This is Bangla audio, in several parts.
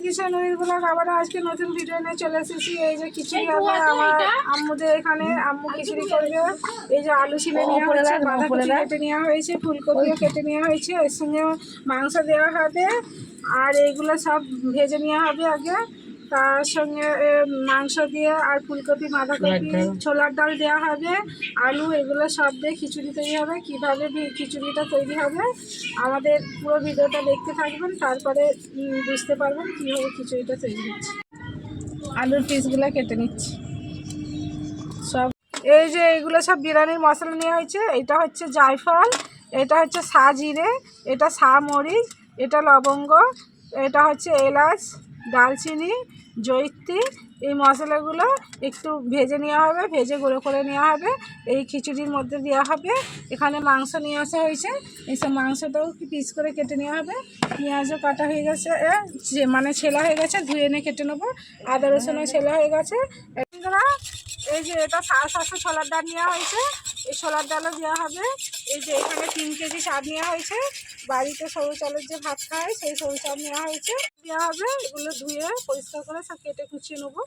কিষান উইল ব্লগ আবার আজকে নতুন ভিডিও নিয়ে চলে এসেছি। এই যে খিচুড়ি হবে আমার আম্মুদের এখানে, আম্মু খিচুড়ি করবে। এই যে আলু ছিলে নেওয়া হয়েছে, বাঁধাকপি কেটে নেওয়া হয়েছে, ফুলকপিও কেটে নেওয়া হয়েছে, এর সঙ্গে মাংস দেওয়া হবে আর এইগুলো সব ভেজে নেওয়া হবে আগে। তার সঙ্গে মাংস দিয়ে আর ফুলকপি, বাঁধাকপি, ছোলার ডাল দেওয়া হবে, আলু, এগুলো সব দিয়ে খিচুড়ি তৈরি হবে। কীভাবে খিচুড়িটা তৈরি হবে আমাদের পুরো ভিডিওটা দেখতে থাকবেন, তারপরে বুঝতে পারবেন কীভাবে খিচুড়িটা তৈরি হচ্ছে। আলুর পিসগুলো কেটে নিচ্ছি সব। এই যে এইগুলো সব বিরিয়ানির মশলা নেওয়া হয়েছে। এটা হচ্ছে জায়ফল, এটা হচ্ছে সাজিরে, এটা মরিচ, এটা লবঙ্গ, এটা হচ্ছে এলাচ, দারচিনি, জয়িত্রী। এই মশলাগুলো একটু ভেজে নেওয়া হবে, ভেজে গুঁড়ো করে নেওয়া হবে, এই খিচুড়ির মধ্যে দেওয়া হবে। এখানে মাংস নিয়ে আসা হয়েছে, এইসব মাংসটাও পিস করে কেটে নেওয়া হবে। পেঁয়াজও কাটা হয়ে গেছে, মানে ছেলা হয়ে গেছে, ধুয়ে এনে কেটে নেবো। আদা রসুনও ছেলা হয়ে গেছে। এই যে এটা 700 ছোলার ডাল নেওয়া হয়েছে, এই ছোলার ডালও দেওয়া হবে। এই যে এখানে 3 কেজি চাল নেওয়া হয়েছে, বাড়িতে সরু চালের যে ভাত খায় সেই সরু চাল নেওয়া হয়েছে, দেওয়া হবে। এগুলো ধুয়ে পরিষ্কার করে সব কেটে কুচিয়ে নেবো।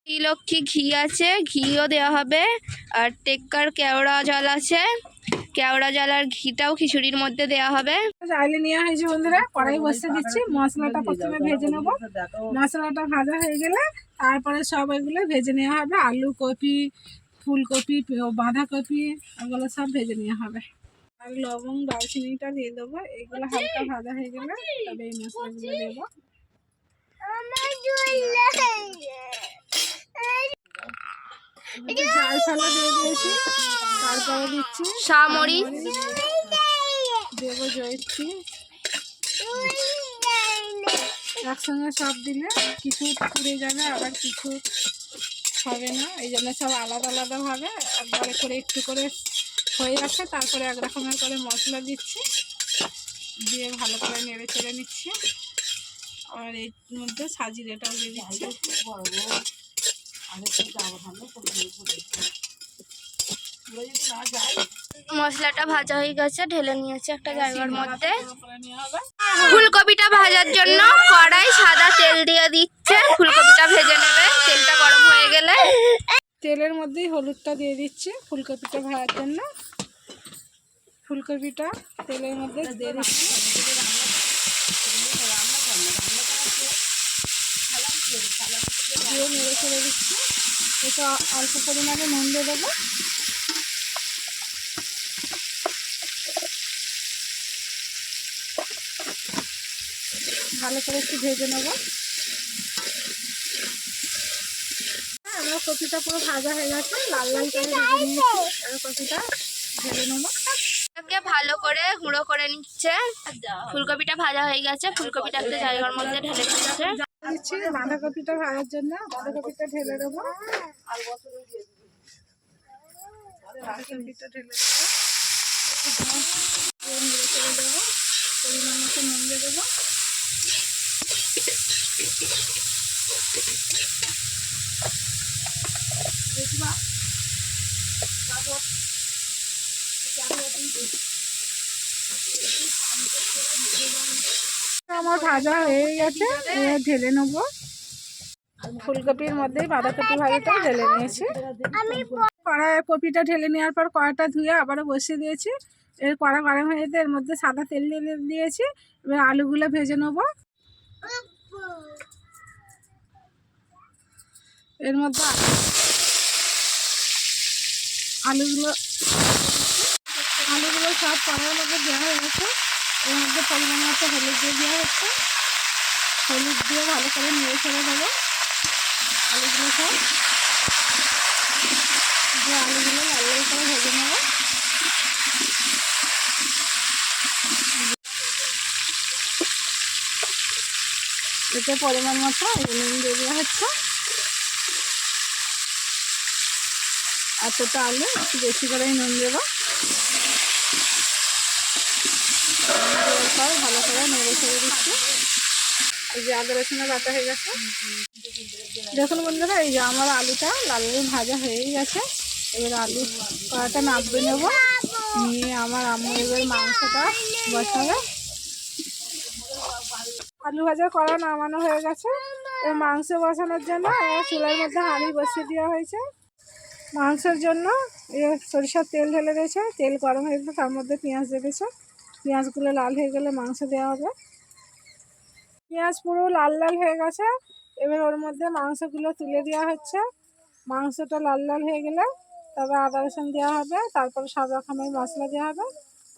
লক্ষ্মী ঘি আছে, ঘিও দেওয়া হবে। আর টেক্কার কেওড়া জল আছে, কেওড়া জল আর ঘিটাও খিচুড়ির মধ্যে দেওয়া হবে। চাইলে নেওয়া হয়েছে বন্ধুরা, কড়াই বসিয়ে দিচ্ছি। মশলাটা প্রথমে ভেজে নেবো, মশলাটা ভাজা হয়ে গেলে তারপরে সব এগুলো ভেজে নেওয়া হবে। আলু, কপি, ফুলকপি, বাঁধাকপি, এগুলো সব ভেজে নেওয়া হবে। আর লবং, দারচিনিটা দিয়ে দেবো। এগুলো হালকা ভাজা হয়ে গেলে তবে এই মশলাগুলো দেবো। জায়ফল দিয়ে দিয়েছি, তারপরে দিচ্ছি মরিচ দেবো, জয়িত্রী। একসঙ্গে সব দিলে কিছু পুড়ে যাবে, আবার কিছু হবে না, এই জন্য সব আলাদা আলাদাভাবে একবারে করে একটু করে হয়ে যাচ্ছে। তারপরে এক রকমের করে মশলা দিচ্ছি, দিয়ে ভালো করে নেড়ে চেড়ে নিচ্ছি। আর এর মধ্যে সাজিরেটাও দিয়ে দিচ্ছি। মশলাটা ভাজা হয়ে গেছে, ঢেলে নিয়েছে একটা জায়গার মধ্যে। ফুলকপিটা ভাজার জন্য কড়াই সাদা তেল দিয়ে দিচ্ছে, ফুলকপিটা ভেজে নেবে। তেলটা গরম হয়ে গেলে তেলের মধ্যেই হলুদটা দিয়ে দিচ্ছি ফুলকপিটা ভাজার জন্য। ফুলকপিটা তেলের মধ্যে দিয়ে দিচ্ছি, দিয়ে নেড়ে ছেড়ে দিচ্ছি। এটা অল্প পরিমাণে নুন দিয়ে দেবো। ভালো করে একটু ভেজে নেবো। আমার কপিটা পুরো ভাজা হয়ে গেছে, লাল লাল করে ভেজে নিয়েছি। এবার কপিটা ঢেলে নেবো। ভালো করে গুঁড়ো করে নিচ্ছে। ফুলকপিটা ভাজা হয়ে গেছে, ফুলকপিটা একটা জায়গার মধ্যে ঢেলে দিচ্ছে। দিচ্ছি বাঁধাকপিটা ভাজার জন্য, বাঁধাকপিটা ঢেলে দেবো। বাঁধাকপিটা ঢেলে দেবো, দেবো পরিমাণ মতো নুন দিয়ে দেবো। আমার ভাজা হয়ে গেছে, ঢেলে নেবো। ফুলকপির মধ্যেই বাঁধাকপি ভাজাটা ঢেলে নিয়েছি। কড়াই কপিটা ঢেলে নেওয়ার পর কড়াইটা ধুয়ে আবারও বসিয়ে দিয়েছি। এর কড়া গরম হয়ে যেতে এর মধ্যে সাদা তেল দিয়ে দিয়েছি। এবার আলুগুলো ভেজে নেবো। এর মধ্যে আলুগুলো সব কড়াইয়ের মধ্যে দেওয়া হয়ে গেছে। এর মধ্যে পরিমাণ মতো হলুদ দিয়ে দেওয়া হচ্ছে। হলুদ দিয়ে ভালো করে নেড়ে ছেড়ে দেবো আলুগুলো সব, দিয়ে আলুগুলো লাল লাল করে ভেজে নেবো। এতে পরিমাণ মতো নুন দিয়ে দেওয়া হচ্ছে। এতটা আলু একটু বেশি করেই নুন দেবো। দেওয়ার পর ভালো করে নেড়ে ছেড়ে দিচ্ছি। এই যে আদা রসুনের বাটা হয়ে গেছে। দেখুন বন্ধুরা, এই যে আমার আলুটা লাল লাল ভাজা হয়েই গেছে। এবার আলু কড়াটা নাববে নেব, নিয়ে আমার আম্মু এবার মাংসটা বসাবে। আলু ভাজা কড়া নামানো হয়ে গেছে। এবার মাংস বসানোর জন্য চুলার মধ্যে হাঁড়ি বসিয়ে দেওয়া হয়েছে। মাংসের জন্য সরিষার তেল ঢেলে দিয়েছে, তেল গরম হয়ে গেলে তার মধ্যে পেঁয়াজ দিয়েছে। পেঁয়াজগুলো লাল হয়ে গেলে মাংস দেওয়া হবে। পেঁয়াজ পুরো লাল লাল হয়ে গেছে, এবার ওর মধ্যে মাংসগুলো তুলে দেওয়া হচ্ছে। মাংসটা লাল লাল হয়ে গেলে তবে আদা রসুন দেওয়া হবে, তারপর সব রকমের মশলা দেওয়া হবে।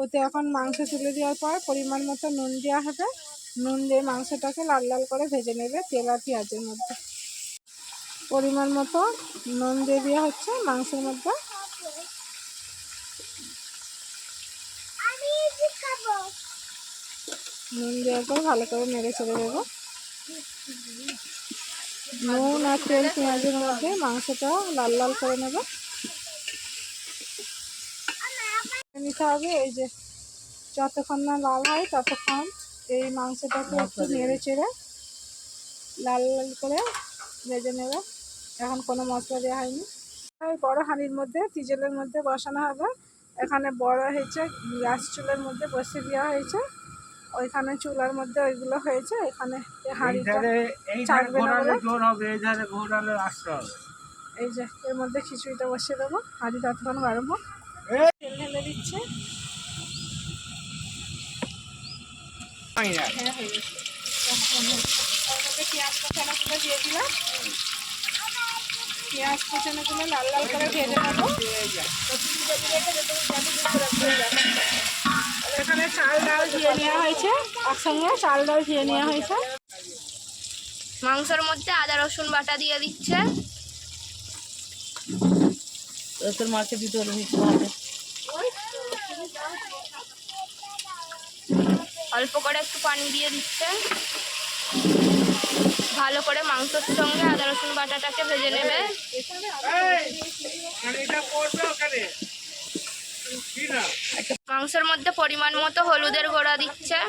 ওতে এখন মাংস তুলে দেওয়ার পর পরিমাণ মতো নুন দেওয়া হবে। নুন দিয়ে মাংসটাকে লাল লাল করে ভেজে নেবে তেল আর পেঁয়াজের মধ্যে। পরিমাণ মতো নুন দিয়ে দেওয়া হচ্ছে মাংসের মধ্যে। নুন দেওয়ার পর ভালো করে নেড়ে চেড়ে দেবো। নুন আর তেল পেঁয়াজের মধ্যে মাংসটা লাল লাল করে নেব, নিতে হবে। এই যে যতক্ষণ না লাল হয় ততক্ষণ এই মাংসটাকে একটু নেড়ে চেড়ে লাল লাল করে ভেজে নেবে। এখন কোনো মশলা দেওয়া হয়নি। বড় হাঁড়ির মধ্যে তিজেলের মধ্যে বসানো হবে। এখানে বড় হয়েছে, গ্যাস চুলার মধ্যে বসিয়ে দেওয়া হয়েছে। ওইখানে চুলার মধ্যে ওইগুলো হয়েছে, এখানে হাঁড়িটা চাটবে না বলে এই যে এর মধ্যে খিচুড়িটা বসিয়ে দেবো। হাঁড়ি ততক্ষণ গরম হোক। তেল ঢেলে দিচ্ছে। হ্যাঁ হয়ে গেছে। ওর মধ্যে পেঁয়াজ কুচানোগুলো দিয়ে দিলাম। পেঁয়াজ কুচানোগুলো লাল লাল করে ভেজে নেবো। এখানে চাল ডাল ধুয়ে নেওয়া হয়েছে, একসঙ্গে চাল ডাল ধুয়ে নেওয়া হয়েছে। মাংসের মধ্যে আদা রসুন বাটা দিয়ে দিচ্ছে। তোর মাকে দিতে হবে। অল্প করে একটু পানি দিয়ে দিচ্ছে। ভালো করে মাংসের সঙ্গে আদা রসুন বাটাটাকে ভেজে নেবে। মাংসের মধ্যে পরিমাণ মতো হলুদের গুঁড়া দিচ্ছে।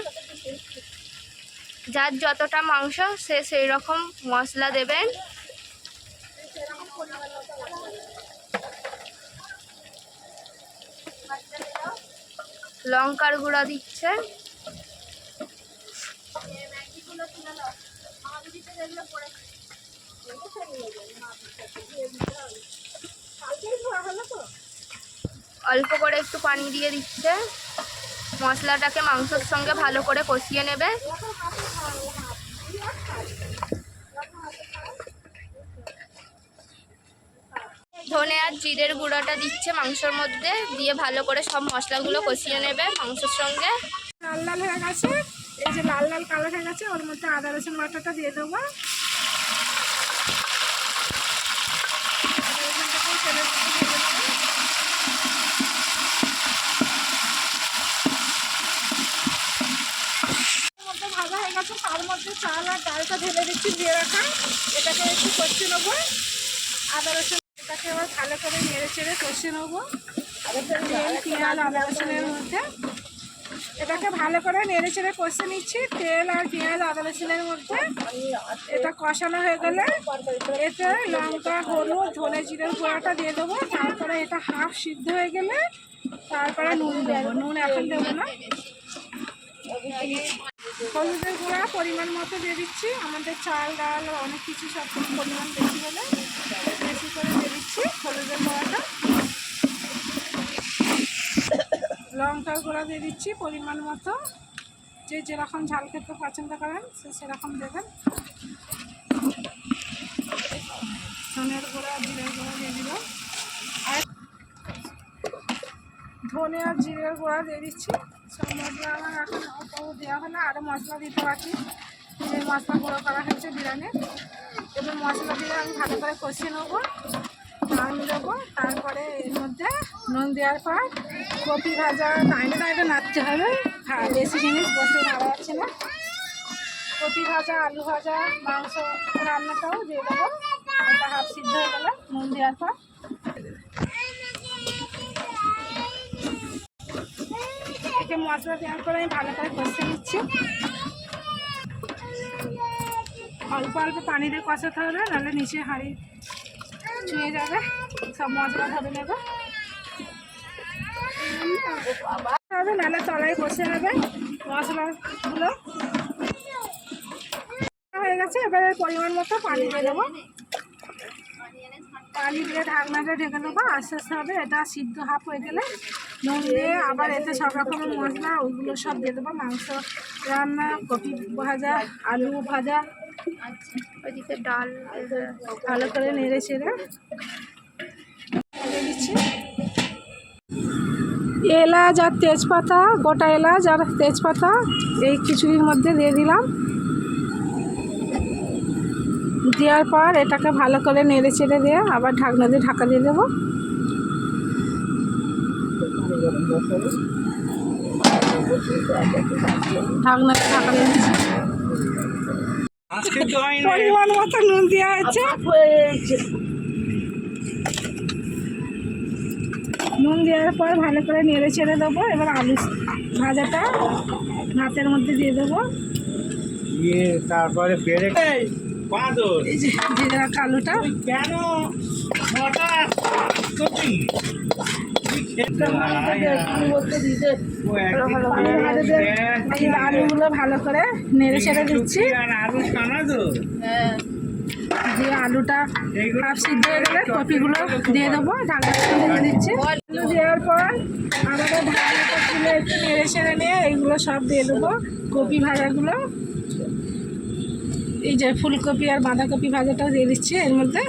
যার যতটা মাংস সে সেই রকম মশলা দেবেন। লঙ্কার গুঁড়া দিচ্ছে। অল্প করে একটু পানি দিয়ে দিচ্ছে। মশলাটাকে মাংসের সঙ্গে ভালো করে কষিয়ে নেবে। ধনে আর জিরের গুঁড়োটা দিচ্ছে মাংসের মধ্যে, দিয়ে ভালো করে সব মশলাগুলো কষিয়ে নেবে মাংসের সঙ্গে। লাল লাল হয়ে গেছে, এই যে লাল লাল কালার হয়ে গেছে, ওর মধ্যে আদা রসুন বাটাটা দিয়ে দেবো। ভাজা হয়ে গেছে, তার মধ্যে চাল আর ডালটা ঢেলে দিচ্ছি দিয়ে রাখা। এটাকে একটু কষিয়ে নেবো। আদা রসুন এটাকে এবার ভালো করে নেড়ে চেড়ে কষিয়ে নেবো। তেল পেঁয়াজ আদা রসুনের মধ্যে এটাকে ভালো করে নেড়ে চেড়ে কষে নিচ্ছি। তেল আর পেঁয়াজ আদা রসুনের মধ্যে এটা কষানো হয়ে গেলে এতে লঙ্কা হলুদ ধনে জিরের গুঁড়াটা দিয়ে দেবো। তারপরে এটা হাফ সিদ্ধ হয়ে গেলে তারপরে নুন দেবো। নুন এখন দেবো না। হলুদের গুঁড়া পরিমাণ মতো দিয়ে দিচ্ছি। আমাদের চাল ডাল অনেক কিছু সব পরিমাণ বেশি হলে বেশি করে দিয়ে দিচ্ছি হলুদের গুঁড়াটা। লঙ্কার গুঁড়া দিয়ে দিচ্ছি পরিমাণ মতো। যে যেরকম ঝাল খেতে পছন্দ করেন সে সেরকম দেবেন। ধনের গুঁড়া জিরের গুঁড়া দিয়ে দিল। আর ধনে আর জিরের গুঁড়া দিয়ে দিচ্ছি। সব মশলা আমার এখন দেওয়া হলে আরও মশলা দিতে পারছি, যে মশলা গুঁড়ো করা হয়েছে বিরিয়ানি। এবার মশলা দিয়ে আমি ভালো করে কষিয়ে নেবো, নুন দেবো। তারপরে এর মধ্যে নুন দেওয়ার পর কপি ভাজা টাইমে টাইমে নাড়তে হবে। হ্যাঁ, বেশি জিনিস বসে নাড়া যাচ্ছে না। কপি ভাজা আলু ভাজা মাংস রান্নাটাও দিয়ে দেবো। এটা হাফ সিদ্ধ হয়ে গেলে নুন দেওয়ার পর একে মশলা দেওয়ার পরে আমি ভালো করে কষে নিচ্ছি। অল্প অল্প পানি দিয়ে কষাতে হবে, নাহলে নিচে হাঁড়ি চুঁয়ে যাবে, সব মশলা ধরে নেবে হবে, নাহলে তলায় বসে যাবে মশলাগুলো। হয়ে গেছে, এবারে পরিমাণ মতো পানি দিয়ে দেবো। পানি দিয়ে ঢাকনাটা ঢেকে দেবো, আস্তে আস্তে হবে। এটা সিদ্ধ হাফ হয়ে গেলে নুন দিয়ে আবার এতে সব রকমের মশলা ওইগুলো সব দিয়ে দেবো। মাংস রান্না, কপি ভাজা, আলু ভাজা, ওইদিকে ডাল ভালো করে নেড়ে ছেড়ে দিচ্ছি। এলাচ আর তেজপাতা, গোটা এলাচ আর তেজপাতা এই খিচুড়ির মধ্যে দিয়ে দিলাম। দেওয়ার পর এটাকে ভালো করে নেড়ে চেড়ে দিয়ে আবার ঢাকনা দিয়ে ঢাকা দিয়ে দেবো। ঢাকনা দিয়ে ঢাকা দিয়ে দিচ্ছি। পরিমাণ মতো নুন দেওয়া হচ্ছে। নুন দেওয়ার পর ভালো করে নেড়ে ছেড়ে দেবো। এবার আলু ভাজাটা ভাতের মধ্যে দিয়ে দেবো। তারপরে বেড়ে এই যে ভেজে রাখা আলুটা কেন আলুগুলো ভালো করে নেড়ে ছেড়ে দিচ্ছি। দিয়ে আলুটা হাফ সিদ্ধ হয়ে গেলে কপিগুলো দিয়ে দেবো, ঢাকা দিয়ে দিচ্ছি। আলু দেওয়ার পর আমাদের ঢাকাটা তুলে একটু নেড়ে ছেড়ে নিয়ে এইগুলো সব দিয়ে দেবো। কপি ভাজাগুলো, এই যে ফুলকপি আর বাঁধাকপি ভাজাটাও দিয়ে দিচ্ছি এর মধ্যে।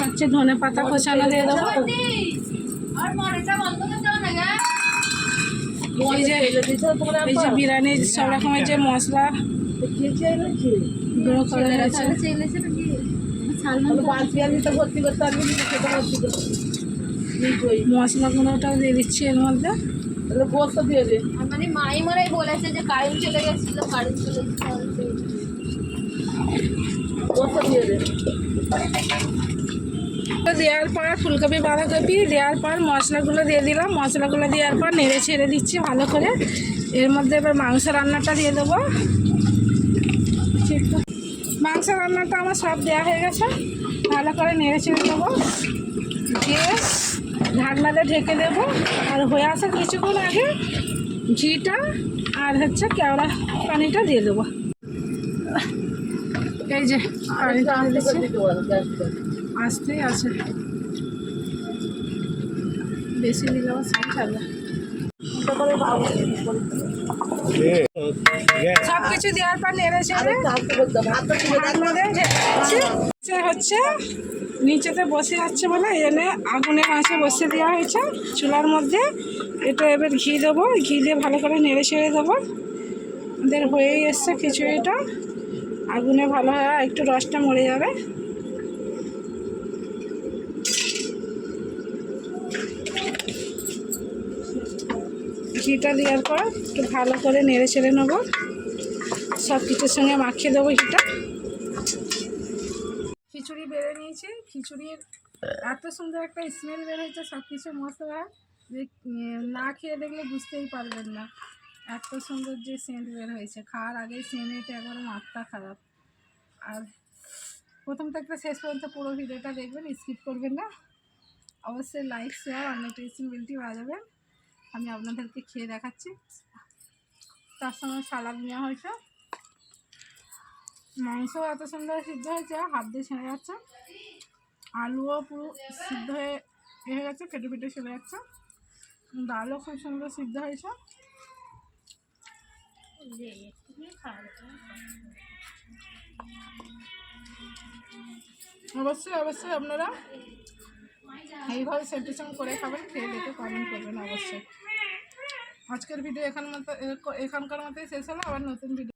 হচ্ছে ধনে পাতা কোচানো দিয়ে দেবো। এই যে বিরিয়ানির সব রকমের যে মশলা গুঁড়ো করে রয়েছে, মশলা গুঁড়োটাও দিয়ে দিচ্ছি এর মধ্যে। মানে মাই মারাই বলেছে যে কারেন্ট চলে গেছিল, কারেন্ট চলে দেওয়ার পর ফুলকপি বাঁধাকপি দেওয়ার পর মশলাগুলো দিয়ে দিলাম। মশলাগুলো দেওয়ার পর নেড়ে ছেড়ে দিচ্ছি ভালো করে। এর মধ্যে এবার মাংস রান্নাটা দিয়ে দেবো। মাংস রান্নাটা আমার সব দেওয়া হয়ে গেছে, ভালো করে নেড়ে ছেড়ে দেবো। দিয়ে ঢাকনাতে ঢেকে দেবো। আর হয়ে আসা কিছুক্ষণ আগে ঘিটা আর হচ্ছে কেওড়া পানিটা দিয়ে দেবো। এই যে পানিটা আসতেই আছে, বেশি দিলে আবার সব ছাড়বে। সব কিছু দেওয়ার পর নেড়ে ছেড়ে হচ্ছে নিচেতে বসে যাচ্ছে বলে এনে আগুনের মাছে বসে দেওয়া হয়েছে চুলার মধ্যে। এটা এবার ঘি দেবো, ঘি দিয়ে ভালো করে নেড়ে ছেড়ে দেবো। আমাদের হয়েই এসছে খিচুড়িটা। আগুনে ভালো হয়, একটু রসটা মরে যাবে। ঘিটা দেওয়ার পর একটু ভালো করে নেড়ে ছেড়ে নেবো, সব কিছুর সঙ্গে মাখিয়ে দেবো ঘিটা। খিচুড়ি বেড়ে নিয়েছি, খিচুড়ির এত সুন্দর একটা স্মেল বের হয়েছে, সব কিছু মশলা যে না খেয়ে দেখলে বুঝতেই পারবেন না এত সুন্দর যে সেন্ট বের হয়েছে। খাওয়ার আগেই সেন্ট একবারে মাত্রা খারাপ। আর প্রথম থেকে শেষ পর্যন্ত পুরো ভিডিওটা দেখবেন, স্কিপ করবেন না। অবশ্যই লাইক শেয়ার আর নোটিফিকেশন বেলটি বাজাবেন। আমি আপনাদেরকে খেয়ে দেখাচ্ছি। তার সঙ্গে সালাদ নেওয়া হয়েছে। মাংস এত সুন্দর সিদ্ধ হয়েছে, হাত দিয়ে ছেড়ে যাচ্ছে। আলুও পুরো সিদ্ধ হয়ে গেছে, ফেটে ফেটে চলে যাচ্ছে। ডালও খুব সুন্দর সিদ্ধ হয়েছে। অবশ্যই অবশ্যই আপনারা এইভাবে সেন্টেশন করে খাবেন, খেয়ে দেখে কমেন্ট করবেন অবশ্যই। আজকের ভিডিও এখানকার মতোই শেষ হলো। আবার নতুন ভিডিও